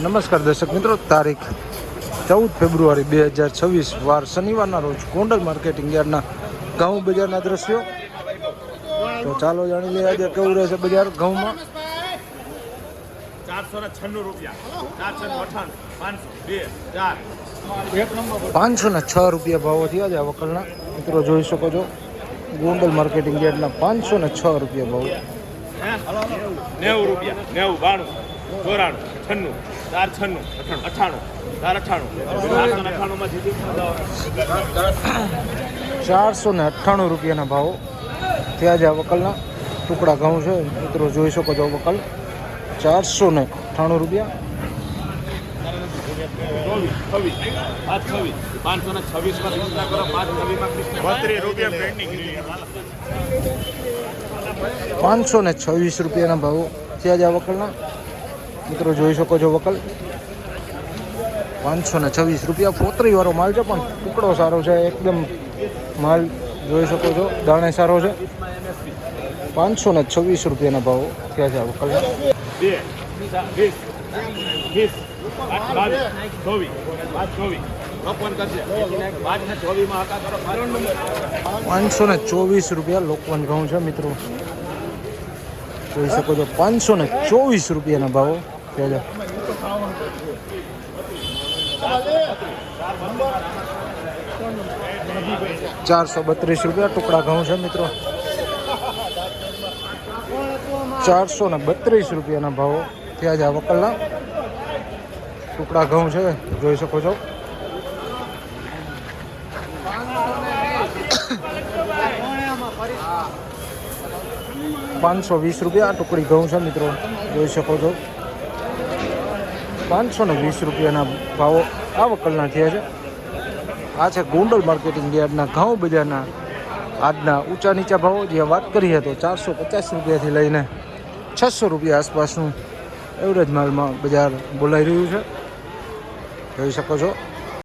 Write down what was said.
નમસ્કાર દર્શક મિત્રો, તારીખ 14 ફેબ્રુઆરી 2026 વાર શનિવારના રોજ ગોંડલ માર્કેટિંગ યાર્ડના ઘઉં બજારના દ્રશ્યો. તો ચાલો જાણી લઈએ આજે કેવું રહેશે બજાર ઘઉંમાં. 496 રૂપિયા, 506 રૂપિયા ભાવો થયા છે આ વકલના. મિત્રો જોઈ શકો છો ગોંડલ માર્કેટિંગ યાર્ડના 506 રૂપિયા ભાવ. 90 રૂપિયા, 90, 92, 94, 96, 498 રૂપિયાના ભાવો થયા છે આ વકલના. ટુકડા ઘઉં છે મિત્રો જોઈ શકો છો વકલ 498 રૂપિયા. 526 રૂપિયાના ભાવો થયા છે આ વકલના. મિત્રો જોઈ શકો છો વકલ 526 રૂપિયા. ફોતરી વાળો માલ છે પણ ટુકડો સારો છે, એકદમ માલ જોઈ શકો છો, દાણે સારો છે. 526 રૂપિયાના ભાવો થયા છે આ વકલના. 524 રૂપિયા લોકવન ઘઉં છે મિત્રો જોઈ શકો છો. 524 રૂપિયાના ભાવો થયા છે. 432 રૂપિયા ટુકડા ઘઉં છે મિત્રો. 432 રૂપિયાના ભાવો થયા છે આ વકલના. ટુકડા ઘઉં છે જોઈ શકો છો. 520 રૂપિયા ટુકડી ઘઉં છે મિત્રો જોઈ શકો છો. 520 રૂપિયાના ભાવો આ વકલના થયા છે. આ છે ગોંડલ માર્કેટિંગ યાર્ડના ઘઉં બજારના આજના ઊંચા નીચા ભાવો. જ્યાં વાત કરીએ તો 450 રૂપિયાથી લઈને 600 રૂપિયા આસપાસનું એવરેજ માલમાં બજાર બોલાઈ રહ્યું છે જોઈ શકો છો.